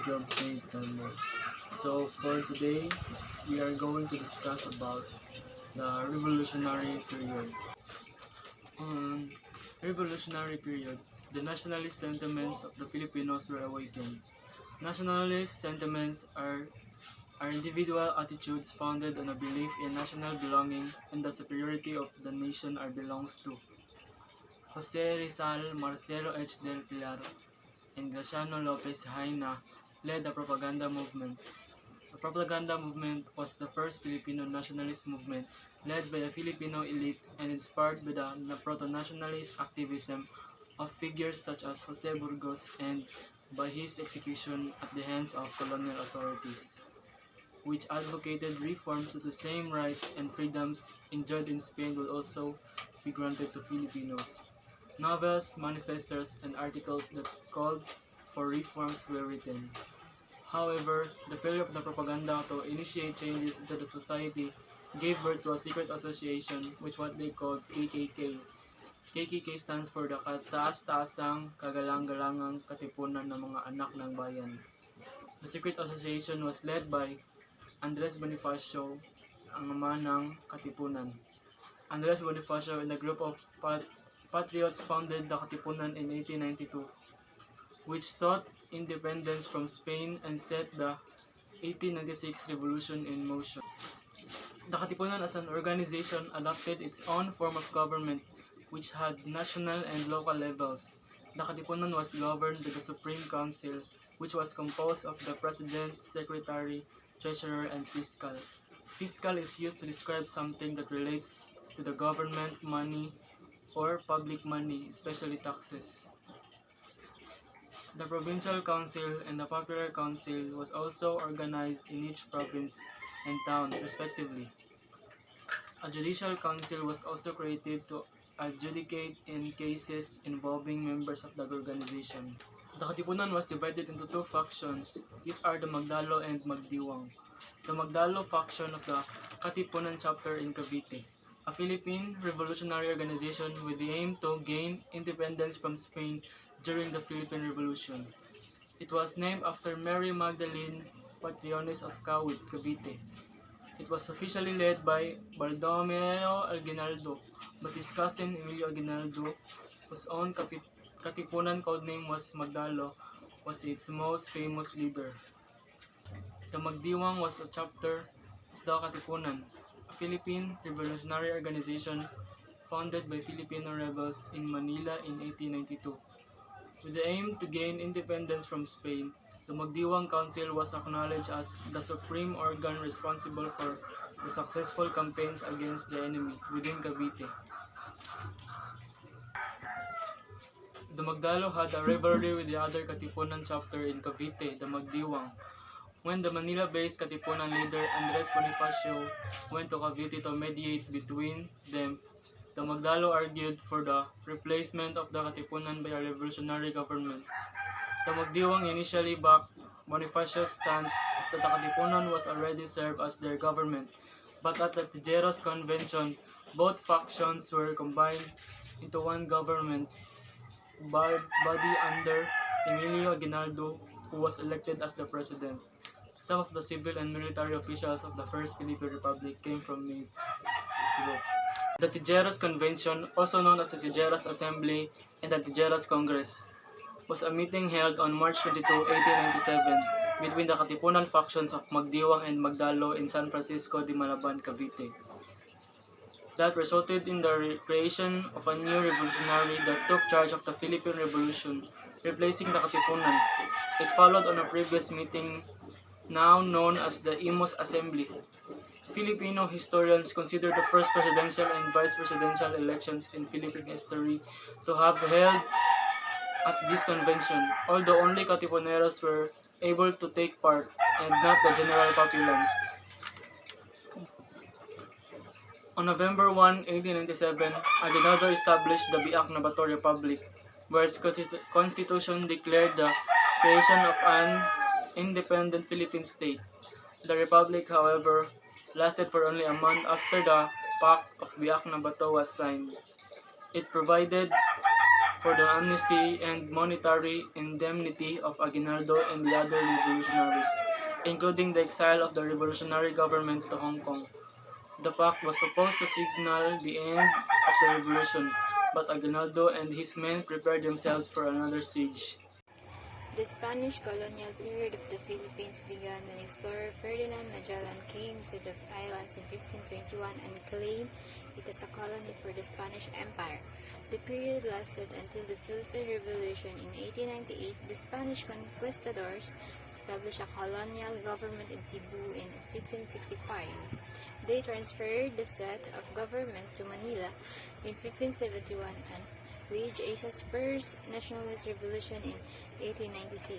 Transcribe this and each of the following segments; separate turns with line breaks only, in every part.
University of St. Telmo. So for today, we are going to discuss about the revolutionary period. On revolutionary period, the nationalist sentiments of the Filipinos were awakened. Nationalist sentiments are individual attitudes founded on a belief in national belonging and the superiority of the nation or belongs to. Jose Rizal, Marcelo H. del Pilar, and Graciano Lopez Haina led the propaganda movement. The propaganda movement was the first Filipino nationalist movement led by a Filipino elite and inspired by the proto-nationalist activism of figures such as Jose Burgos and by his execution at the hands of colonial authorities, which advocated reforms to the same rights and freedoms enjoyed in Spain will also be granted to Filipinos. Novels, manifestos, and articles that called for reforms were written. However, the failure of the propaganda to initiate changes into the society gave birth to a secret association which what they called KKK. KKK stands for the Kataas-Taasang Kagalang-Galangang Katipunan ng mga Anak ng Bayan. The secret association was led by Andres Bonifacio, ang ama ng Katipunan. Andres Bonifacio and a group of patriots founded the Katipunan in 1892, which sought independence from Spain and set the 1896 revolution in motion. The Katipunan as an organization adopted its own form of government which had national and local levels. The Katipunan was governed by the Supreme Council, which was composed of the President, Secretary, Treasurer, and Fiscal. Fiscal is used to describe something that relates to the government, money, or public money, especially taxes. The Provincial Council and the Popular Council was also organized in each province and town, respectively. A Judicial Council was also created to adjudicate in cases involving members of the organization. The Katipunan was divided into two factions. These are the Magdalo and Magdiwang. The Magdalo faction of the Katipunan chapter in Cavite, a Philippine revolutionary organization with the aim to gain independence from Spain during the Philippine Revolution. It was named after Mary Magdalene, Patriones of Kawit, Cavite. It was officially led by Baldomero Aguinaldo, but his cousin Emilio Aguinaldo, whose own Katipunan codename was Magdalo, was its most famous leader. The Magdiwang was a chapter of the Katipunan, a Philippine revolutionary organization founded by Filipino rebels in Manila in 1892. With the aim to gain independence from Spain, the Magdiwang Council was acknowledged as the supreme organ responsible for the successful campaigns against the enemy within Cavite. The Magdalo had a rivalry with the other Katipunan chapter in Cavite, the Magdiwang. When the Manila-based Katipunan leader Andres Bonifacio went to Cavite to mediate between them, the Magdalo argued for the replacement of the Katipunan by a revolutionary government. The Magdiwang initially backed Bonifacio's stance that the Katipunan was already served as their government, but at the Tijeros Convention, both factions were combined into one government body under Emilio Aguinaldo, who was elected as the president. Some of the civil and military officials of the First Philippine Republic came from its group. The Tijeros Convention, also known as the Tijeros Assembly and the Tijeros Congress, was a meeting held on March 22, 1897 between the Katipunan factions of Magdiwang and Magdalo in San Francisco de Malaban, Cavite. That resulted in the creation of a new revolutionary that took charge of the Philippine Revolution, replacing the Katipunan. It followed on a previous meeting now known as the Imus Assembly. Filipino historians consider the first presidential and vice presidential elections in Philippine history to have held at this convention, although only Katipuneros were able to take part and not the general populace. On November 1, 1897, Aguinaldo established the Biak na Bato Republic, where its constitution declared the creation of an independent Philippine state. The republic, however, lasted for only a month after the Pact of Biak na Bato was signed. It provided for the amnesty and monetary indemnity of Aguinaldo and the other revolutionaries, including the exile of the revolutionary government to Hong Kong. The fact was supposed to signal the end of the revolution, but Aguinaldo and his men prepared themselves for another siege.
The Spanish colonial period of the Philippines began when explorer Ferdinand Magellan came to the islands in 1521 and claimed it as a colony for the Spanish Empire. The period lasted until the Philippine Revolution in 1898. The Spanish conquistadors established a colonial government in Cebu in 1565. They transferred the seat of government to Manila in 1571 and waged Asia's first nationalist revolution in 1896.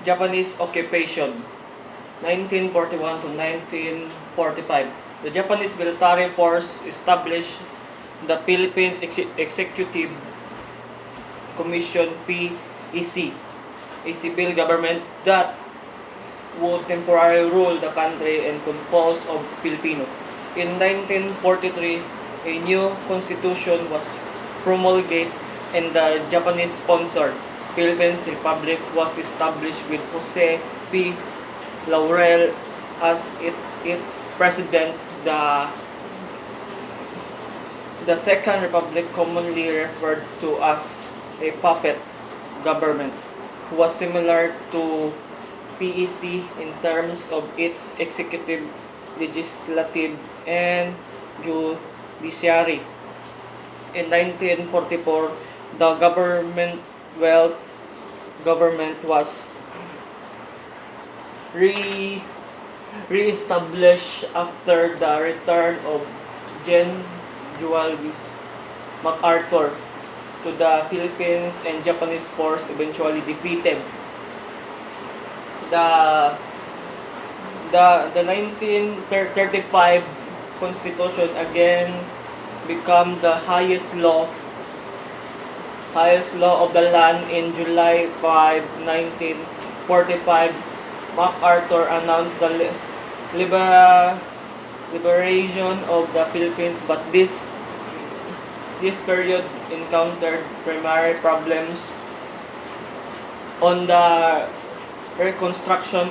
Japanese occupation 1941 to 1945. The Japanese military force established the Philippines Executive Commission PEC, a civil government that would temporarily rule the country and composed of Filipino. In 1943, a new constitution was promulgated and the Japanese-sponsored Philippines Republic was established with Jose P. Laurel as its president. The Second Republic, commonly referred to as a puppet government, was similar to PEC in terms of its executive, legislative, and judiciary. In 1944, the Commonwealth government was re-established after the return of General MacArthur to the Philippines and Japanese force eventually defeated. The 1935 Constitution again became the highest law of the land in July 5, 1945. MacArthur announced the liberation of the Philippines, but this period encountered primary problems on the reconstruction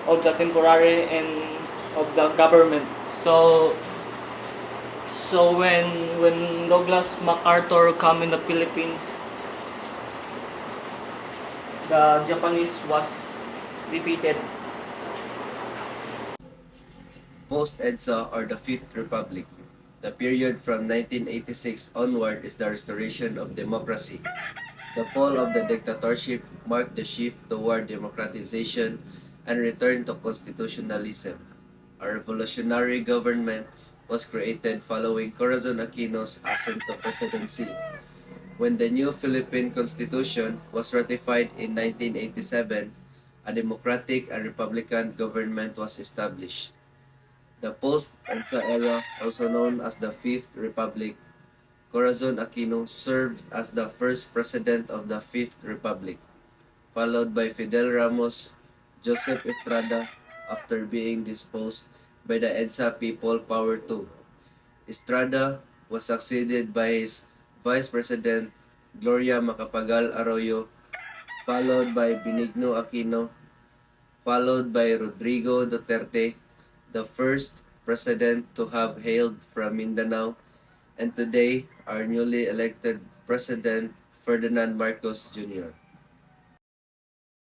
of the temporary and of the government. So when Douglas MacArthur came in the Philippines, the Japanese was defeated.
Post-EDSA or the Fifth Republic. The period from 1986 onward is the restoration of democracy. The fall of the dictatorship marked the shift toward democratization and return to constitutionalism. A revolutionary government was created following Corazon Aquino's ascent to presidency. When the new Philippine Constitution was ratified in 1987, a democratic and republican government was established. The post-EDSA era, also known as the Fifth Republic, Corazon Aquino served as the first president of the Fifth Republic, followed by Fidel Ramos, Joseph Estrada, after being disposed by the EDSA People Power II. Estrada was succeeded by his Vice President Gloria Macapagal Arroyo, followed by Benigno Aquino, followed by Rodrigo Duterte, the first president to have hailed from Mindanao, and today our newly elected President Ferdinand Marcos Jr.